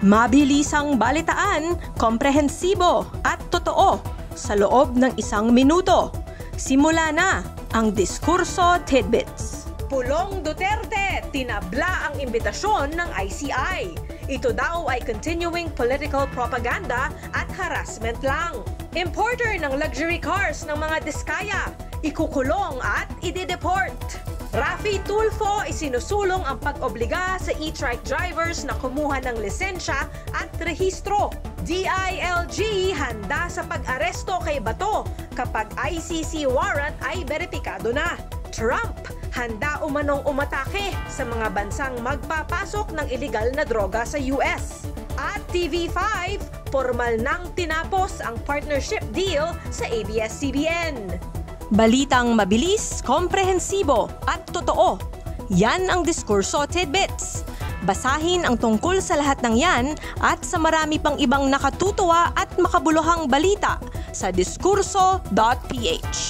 Mabilisang balitaan, komprehensibo at totoo sa loob ng 1 minuto. Simula na ang Diskurso Tidbits. Pulong Duterte, tinabla ang imbitasyon ng ICI. Ito daw ay continuing political propaganda at harassment lang. Importer ng luxury cars ng mga Diskaya, ikukulong at idedeport. Rafi Tulfo, isinusulong ang pag-obliga sa e-trike drivers na kumuha ng lisensya at rehistro. DILG handa sa pag-aresto kay Bato kapag ICC warrant ay beripikado na. Trump, handa umanong umatake sa mga bansang magpapasok ng illegal na droga sa US. At TV5, formal nang tinapos ang partnership deal sa ABS-CBN. Balitang mabilis, komprehensibo at totoo. Yan ang Diskurso Tidbits. Basahin ang tungkol sa lahat ng yan at sa marami pang ibang nakatutuwa at makabuluhang balita sa diskurso.ph.